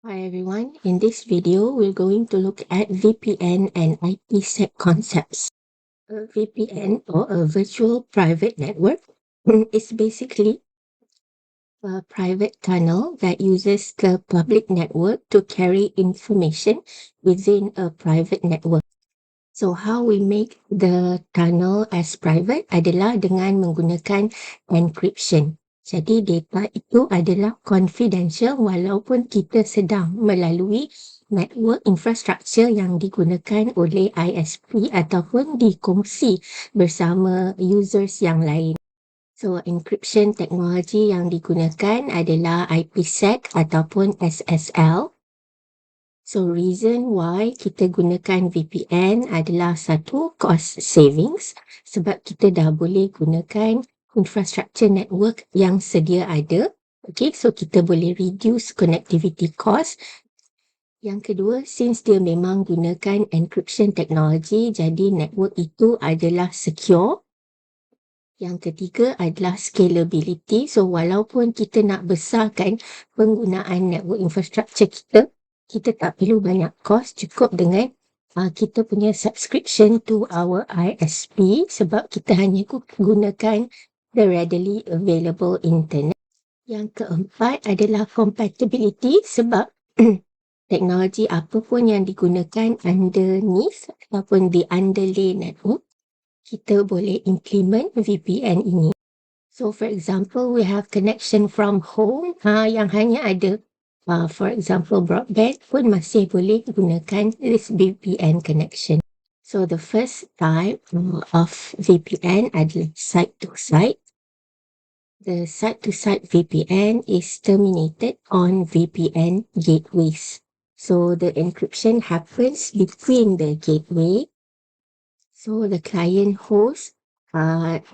Hi everyone, in this video we're going to look at VPN and IPsec concepts. A VPN or a virtual private network is basically a private tunnel that uses the public network to carry information within a private network. So how we make the tunnel as private adalah dengan menggunakan encryption. Jadi data itu adalah confidential walaupun kita sedang melalui network infrastructure yang digunakan oleh ISP ataupun dikongsi bersama users yang lain. So encryption teknologi yang digunakan adalah IPsec ataupun SSL. So reason why kita gunakan VPN adalah satu, cost savings, sebab kita dah boleh gunakan infrastructure network yang sedia ada. Okay, so kita boleh reduce connectivity cost. Yang kedua, since dia memang gunakan encryption technology, jadi network itu adalah secure. Yang ketiga adalah scalability. So walaupun kita nak besarkan penggunaan network infrastructure kita tak perlu banyak cost, cukup dengan kita punya subscription to our ISP sebab kita hanya gunakan the readily available internet. Yang keempat adalah compatibility sebab teknologi apapun yang digunakan underneath ataupun the underlay network, kita boleh implement VPN ini. So for example, we have connection from home yang hanya ada for example broadband pun masih boleh gunakan this VPN connection. So the first type of VPN adalah site-to-site. The site-to-site VPN is terminated on VPN gateways. So the encryption happens between the gateway. So the client host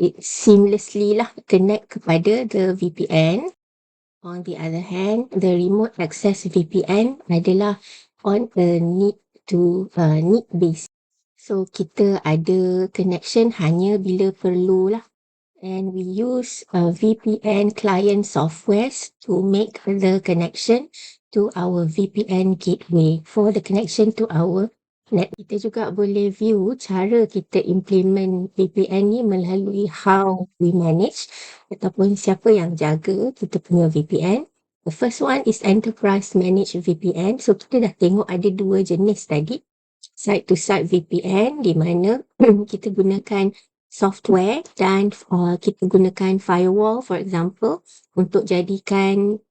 it seamlessly lah connect kepada the VPN. On the other hand, the remote access VPN adalah on a need basis. So kita ada connection hanya bila perlu lah. And we use VPN client softwares to make the connection to our VPN gateway for the connection to our net. Kita juga boleh view cara kita implement VPN ni melalui how we manage ataupun siapa yang jaga kita punya VPN. The first one is enterprise managed VPN. So kita dah tengok ada dua jenis tadi. Site to site VPN di mana kita gunakan software dan kita gunakan firewall for example untuk jadikan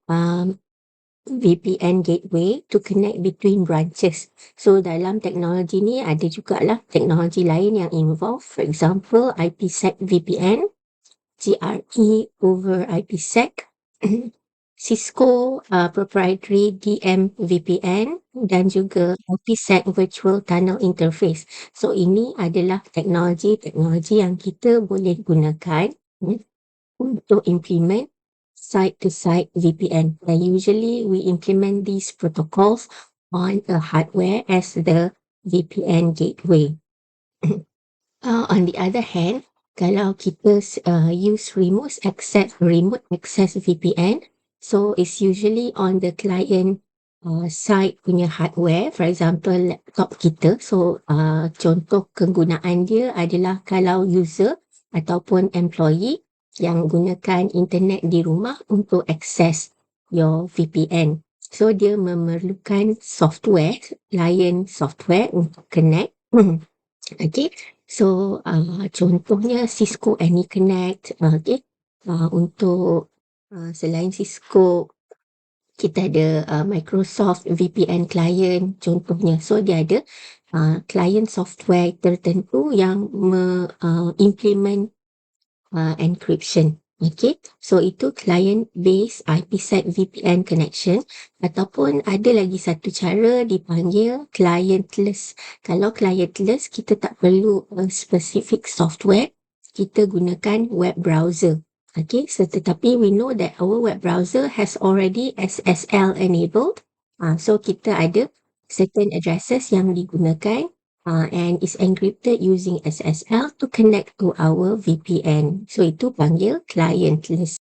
VPN gateway to connect between branches. So dalam teknologi ni ada jugalah teknologi lain yang involve, for example IPsec VPN, GRE over IPsec, Cisco proprietary DM VPN dan juga IPsec virtual tunnel interface. So ini adalah teknologi yang kita boleh gunakan untuk implement site-to-site VPN. And usually we implement these protocols on a hardware as the VPN gateway. On the other hand, kalau kita use remote access VPN, so it's usually on the client side punya hardware, for example laptop kita. So contoh kegunaan dia adalah kalau user ataupun employee yang gunakan internet di rumah untuk access your VPN. So dia memerlukan software, client software untuk connect. Okay, so contohnya Cisco AnyConnect. Okay, untuk selain Cisco kita ada Microsoft VPN client contohnya. So dia ada client software tertentu yang implement encryption. Okay, so itu client based IPsec VPN connection ataupun ada lagi satu cara dipanggil clientless. Kalau clientless kita tak perlu specific software, kita gunakan web browser. Okay, so tetapi we know that our web browser has already SSL enabled. So kita ada certain addresses yang digunakan and is encrypted using SSL to connect to our VPN. So itu panggil clientless.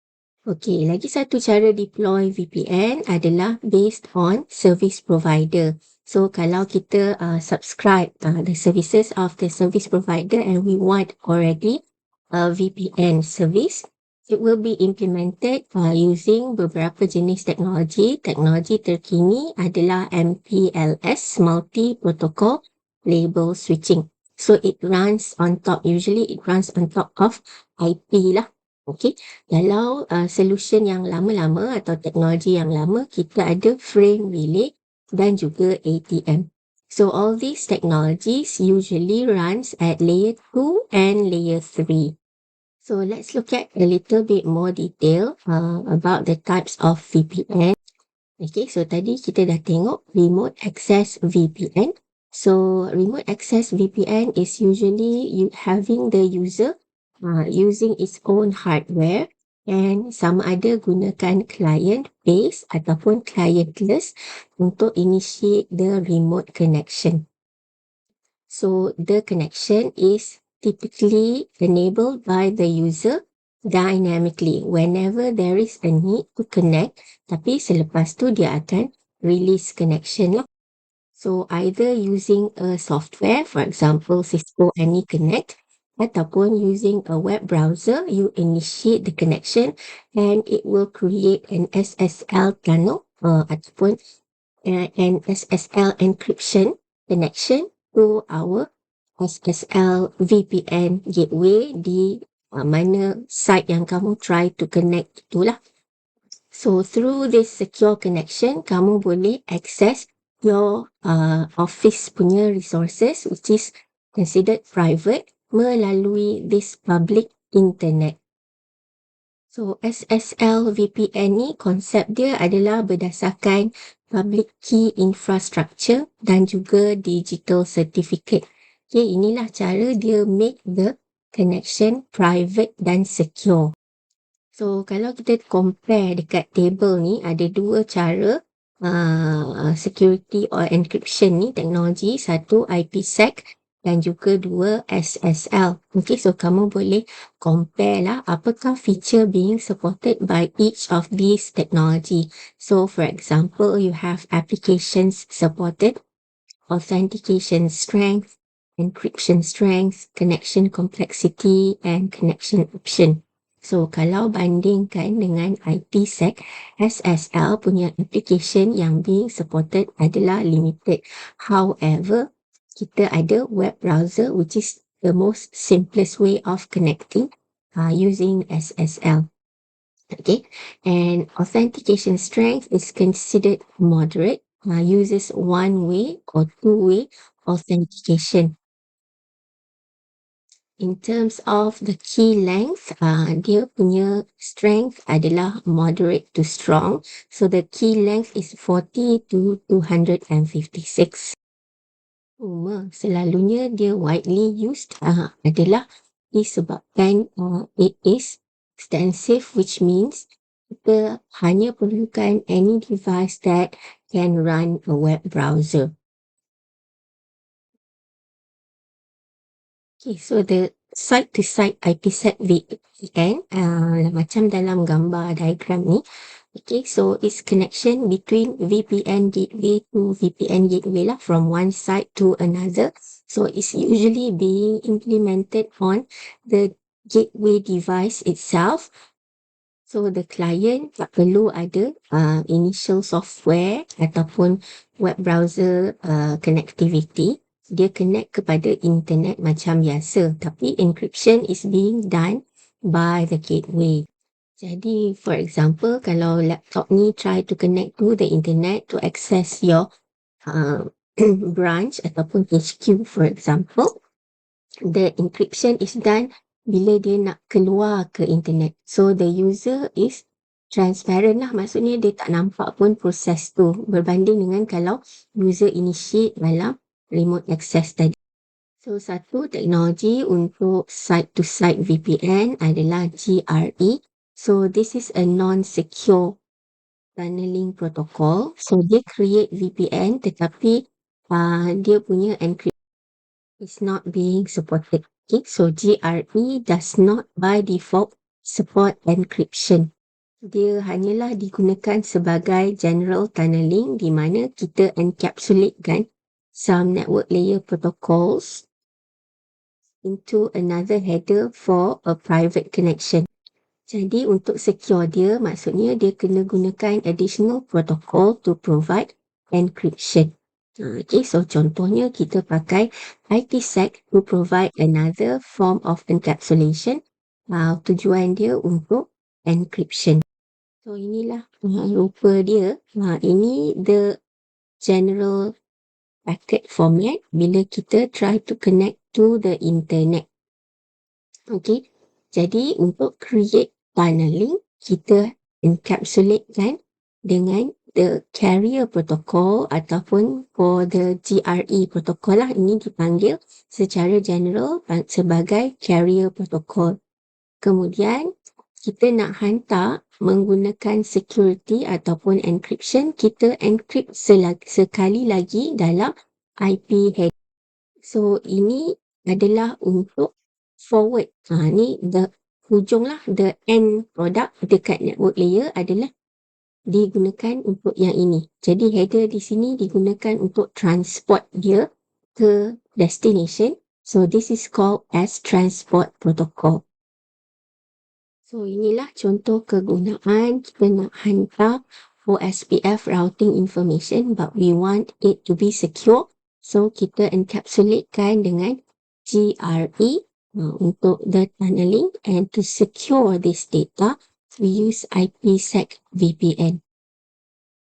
Okey, lagi satu cara deploy VPN adalah based on service provider. So kalau kita subscribe the services of the service provider and we want already a VPN service, it will be implemented using beberapa jenis teknologi. Teknologi terkini adalah MPLS, Multi Protocol Label Switching. So it runs on top, usually it runs on top of IP lah. Okay. Kalau solution yang lama-lama atau teknologi yang lama, kita ada frame relay dan juga ATM. So all these technologies usually runs at layer 2 and layer 3. So let's look at a little bit more detail about the types of VPN. Okay, so tadi kita dah tengok remote access VPN. So remote access VPN is usually having the user using its own hardware and sama ada gunakan client base ataupun clientless untuk initiate the remote connection. So the connection is typically enabled by the user dynamically whenever there is a need to connect, tapi selepas tu dia akan release connection lah. So either using a software, for example Cisco AnyConnect, ataupun using a web browser, you initiate the connection and it will create an SSL tunnel ataupun an SSL encryption connection to our SSL VPN gateway di mana site yang kamu try to connect itulah. So through this secure connection, kamu boleh access your office punya resources which is considered private melalui this public internet. So SSL VPN ni konsep dia adalah berdasarkan public key infrastructure dan juga digital certificate. Okay, inilah cara dia make the connection private dan secure. So kalau kita compare dekat table ni ada dua cara security or encryption ni teknologi, satu IPsec dan juga dua SSL. Okay, so kamu boleh compare lah apakah feature being supported by each of these technology. So for example, you have applications supported, authentication strength, encryption strength, connection complexity and connection option. So kalau bandingkan dengan IPsec, SSL punya application yang being supported adalah limited. However, kita ada web browser which is the most simplest way of connecting using SSL. Okay, and authentication strength is considered moderate, uses one-way or two-way authentication. In terms of the key length, dia punya strength adalah moderate to strong. So the key length is 40 to 256. Cuma selalunya dia widely used adalah disebabkan it is extensive, which means kita hanya perlukan any device that can run a web browser. Okay, so the site-to-site IPsec VPN, macam dalam gambar diagram ni. Okay, so it's connection between VPN gateway to VPN gateway lah from one site to another. So it's usually being implemented on the gateway device itself. So the client tak perlu ada initial software ataupun web browser connectivity. Dia connect kepada internet macam biasa, tapi encryption is being done by the gateway. Jadi, for example, kalau laptop ni try to connect to the internet to access your branch ataupun HQ, for example, the encryption is done bila dia nak keluar ke internet. So, the user is transparent lah. Maksudnya dia tak nampak pun proses tu. Berbanding dengan kalau user initiate dalam remote access tadi. So, satu teknologi untuk site-to-site VPN adalah GRE. So, this is a non-secure tunneling protocol. So, dia create VPN tetapi dia punya encryption is not being supported. Okay, so GRE does not by default support encryption. Dia hanyalah digunakan sebagai general tunneling di mana kita encapsulatekan some network layer protocols into another header for a private connection. Jadi untuk secure dia, maksudnya dia kena gunakan additional protocol to provide encryption. Okay, so contohnya kita pakai ITSec to provide another form of encapsulation. Tujuan dia untuk encryption. So inilah rupa dia. Ini the general packet format bila kita try to connect to the internet. Okay, jadi untuk create tunneling, kita encapsulatekan dengan the carrier protocol ataupun for the GRE protocol lah, ini dipanggil secara general sebagai carrier protocol. Kemudian kita nak hantar menggunakan security ataupun encryption, kita encrypt sekali lagi dalam IP header. So ini adalah untuk forward. Ni the hujung lah, the end product dekat network layer adalah digunakan untuk yang ini. Jadi header di sini digunakan untuk transport dia ke destination. So this is called as transport protocol. So inilah contoh kegunaan kita nak hantar OSPF routing information but we want it to be secure. So kita encapsulatekan dengan GRE untuk the tunneling, and to secure this data we use IPsec VPN.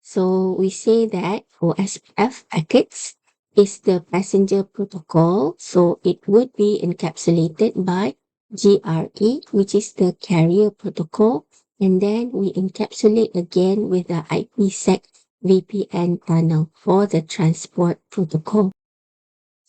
So we say that OSPF packets is the passenger protocol, so it would be encapsulated by GRE, which is the carrier protocol, and then we encapsulate again with the IPsec VPN tunnel for the transport protocol.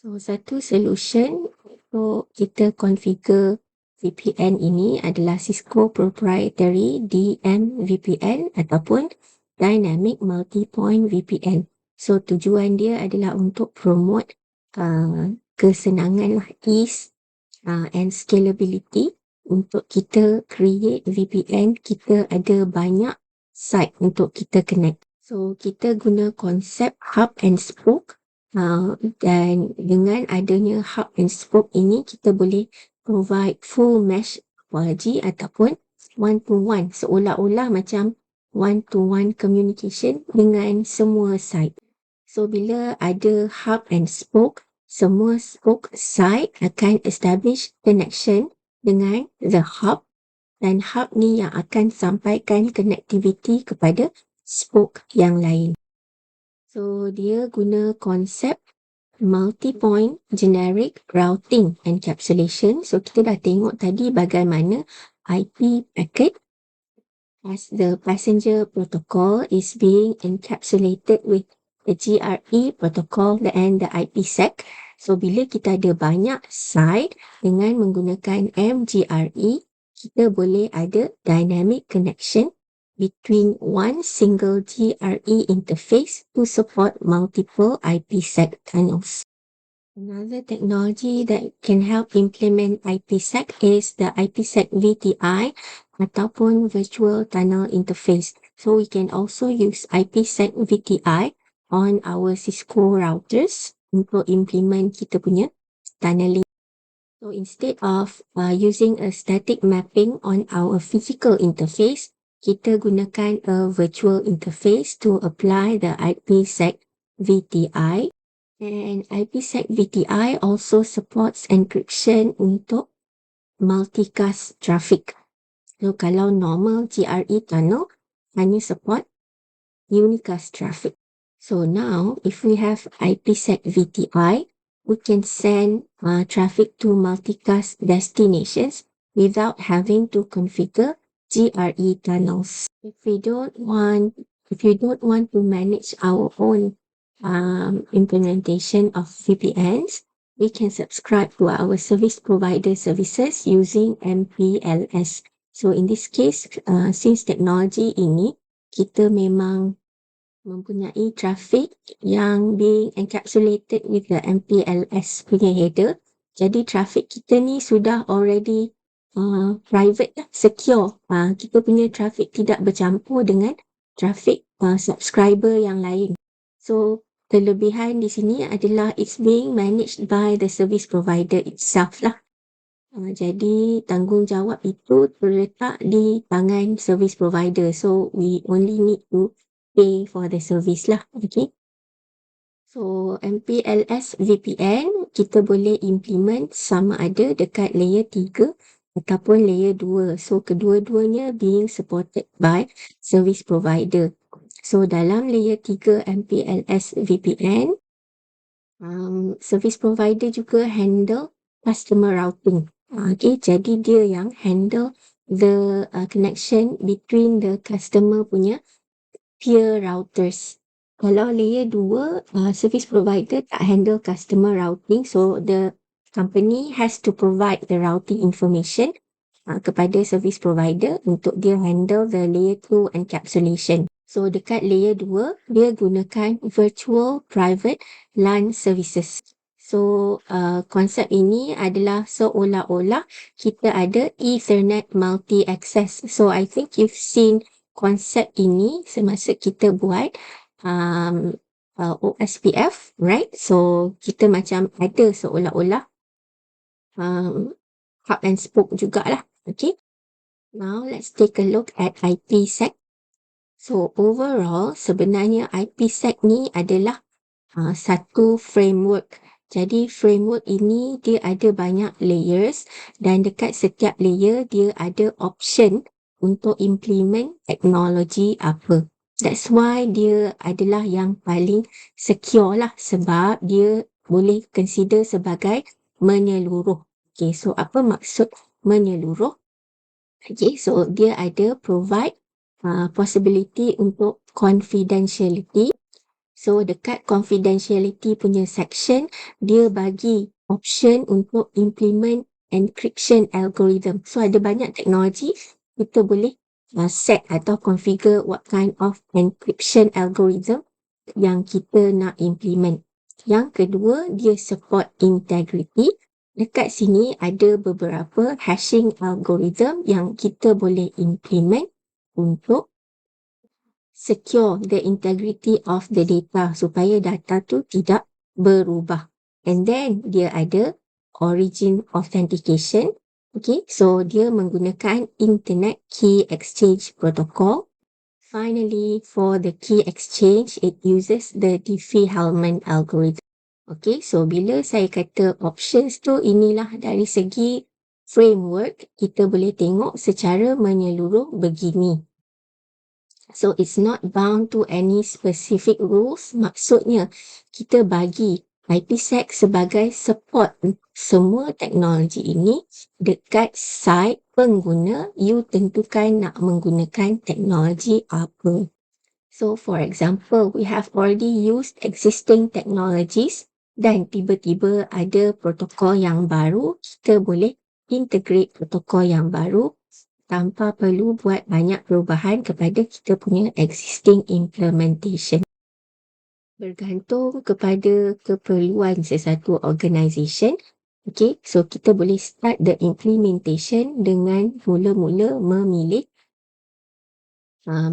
So satu solution untuk kita configure VPN ini adalah Cisco proprietary DM VPN ataupun Dynamic Multi-Point VPN. So tujuan dia adalah untuk promote kesenangan, ease and scalability. Untuk kita create VPN, kita ada banyak site untuk kita connect. So kita guna konsep hub and spoke, dan dengan adanya hub and spoke ini kita boleh provide full mesh topology ataupun one-to-one, seolah-olah macam one-to-one communication dengan semua site. So bila ada hub and spoke, semua spoke site akan establish connection dengan the hub, dan hub ni yang akan sampaikan connectivity kepada spoke yang lain. So dia guna konsep multi-point generic routing encapsulation. So kita dah tengok tadi bagaimana IP packet as the passenger protocol is being encapsulated with the GRE protocol and the IPsec. So bila kita ada banyak site dengan menggunakan MGRE, kita boleh ada dynamic connection between one single GRE interface to support multiple IPsec tunnels. Another technology that can help implement IPsec is the IPsec VTI ataupun Virtual Tunnel Interface. So we can also use IPsec VTI on our Cisco routers untuk implement kita punya tunneling. So instead of using a static mapping on our physical interface, kita gunakan a virtual interface to apply the IPsec VTI. And IPsec VTI also supports encryption untuk multicast traffic. So kalau normal GRE tunnel hanya support unicast traffic. So now if we have IPsec VTI, we can send traffic to multicast destinations without having to configure GRE tunnels. If you don't want to manage our own implementation of VPNs, we can subscribe to our service provider services using MPLS. So in this case, since technology ini kita memang mempunyai traffic yang being encapsulated with the MPLS punya header, jadi traffic kita ni sudah already private lah, secure. Kita punya traffic tidak bercampur dengan traffic subscriber yang lain. So, kelebihan di sini adalah it's being managed by the service provider itself lah. Jadi, tanggungjawab itu terletak di tangan service provider. So, we only need to pay for the service lah. Okay. So, MPLS VPN, kita boleh implement sama ada dekat layer 3 ataupun layer 2. So, kedua-duanya being supported by service provider. So, dalam layer 3 MPLS VPN, service provider juga handle customer routing. Okay, jadi dia yang handle the connection between the customer punya peer routers. Kalau layer 2, service provider tak handle customer routing, so the company has to provide the routing information kepada service provider untuk dia handle the layer 2 encapsulation. So dekat layer 2, dia gunakan virtual private LAN services. So konsep ini adalah seolah-olah kita ada Ethernet multi-access. So I think you've seen konsep ini semasa kita buat OSPF, right? So kita macam ada seolah-olah hub and spoke jugalah. Okay. Now let's take a look at IPsec. So overall sebenarnya IPsec ni adalah satu framework. Jadi framework ini dia ada banyak layers dan dekat setiap layer dia ada option untuk implement teknologi apa. That's why dia adalah yang paling secure lah sebab dia boleh consider sebagai menyeluruh. Okay, so apa maksud menyeluruh? Okay, so dia ada provide possibility untuk confidentiality. So dekat confidentiality punya section, dia bagi option untuk implement encryption algorithm. So ada banyak teknologi, kita boleh set atau configure what kind of encryption algorithm yang kita nak implement. Yang kedua, dia support integrity. Dekat sini ada beberapa hashing algorithm yang kita boleh implement untuk secure the integrity of the data supaya data tu tidak berubah. And then dia ada origin authentication. Okay, so dia menggunakan Internet Key Exchange Protocol. Finally, for the key exchange, it uses the Diffie-Hellman algorithm. Okay, so bila saya kata options tu, inilah dari segi framework, kita boleh tengok secara menyeluruh begini. So it's not bound to any specific rules. Maksudnya kita bagi IPsec sebagai support semua teknologi ini dekat site pengguna, you tentukan nak menggunakan teknologi apa. So for example, we have already used existing technologies dan tiba-tiba ada protokol yang baru, kita boleh integrate protokol yang baru tanpa perlu buat banyak perubahan kepada kita punya existing implementation. Bergantung kepada keperluan sesuatu organisation. Okay, so kita boleh start the implementation dengan mula-mula memilih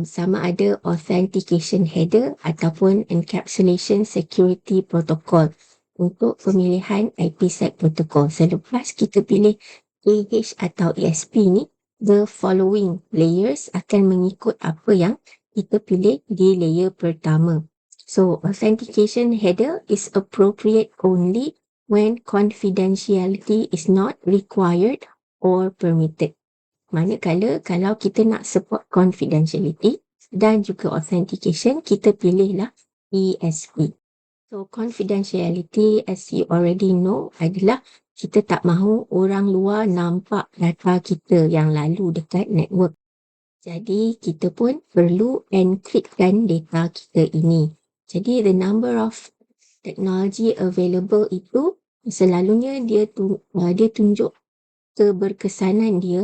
sama ada authentication header ataupun encapsulation security protocol untuk pemilihan IPsec protocol. Selepas kita pilih AH atau ESP ni, the following layers akan mengikut apa yang kita pilih di layer pertama. So, authentication header is appropriate only when confidentiality is not required or permitted. Manakala kalau kita nak support confidentiality dan juga authentication, kita pilihlah ESP. So, confidentiality as you already know adalah kita tak mahu orang luar nampak data kita yang lalu dekat network. Jadi, kita pun perlu encryptkan data kita ini. Jadi, the number of technology available itu selalunya dia tunjuk keberkesanan dia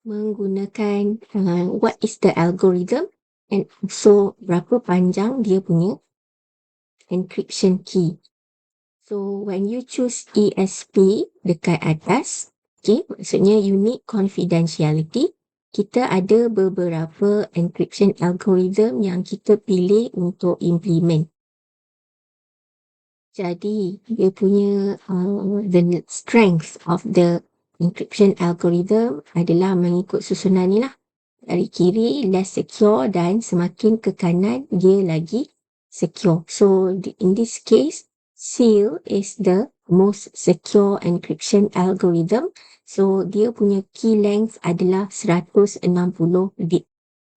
menggunakan what is the algorithm and also berapa panjang dia punya encryption key. So, when you choose ESP dekat atas, Okay, maksudnya unique confidentiality. Kita ada beberapa encryption algorithm yang kita pilih untuk implement. Jadi, dia punya the strength of the encryption algorithm adalah mengikut susunan ni lah. Dari kiri less secure dan semakin ke kanan dia lagi secure. So in this case, seal is the most secure encryption algorithm. So dia punya key length adalah 160 bit.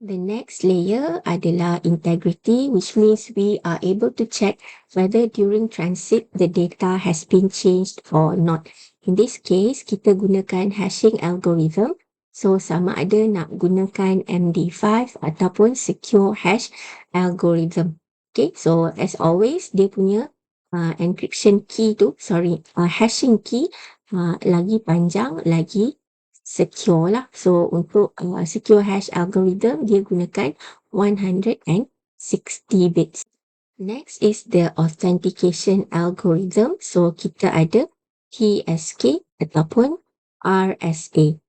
The next layer adalah integrity, which means we are able to check whether during transit the data has been changed or not. In this case, kita gunakan hashing algorithm. So sama ada nak gunakan MD5 ataupun secure hash algorithm. Okay, so as always, dia punya encryption key tu, hashing key lagi panjang, lagi secure lah. So untuk secure hash algorithm, dia gunakan 160 bits. Next is the authentication algorithm. So kita ada TSK ataupun RSA.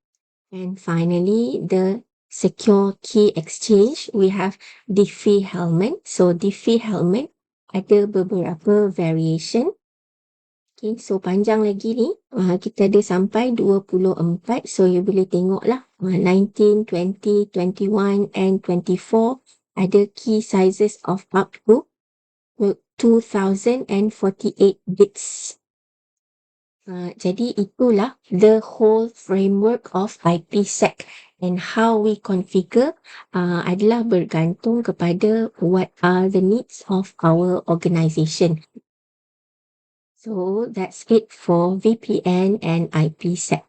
And finally, the secure key exchange, we have Diffie-Hellman. So Diffie-Hellman ada beberapa variation. Okay, so panjang lagi ni, kita ada sampai 24. So you boleh tengok lah, 19, 20, 21 and 24 ada key sizes of up to 2048 bits. Jadi itulah the whole framework of IPsec, and how we configure adalah bergantung kepada what are the needs of our organisation. So that's it for VPN and IPsec.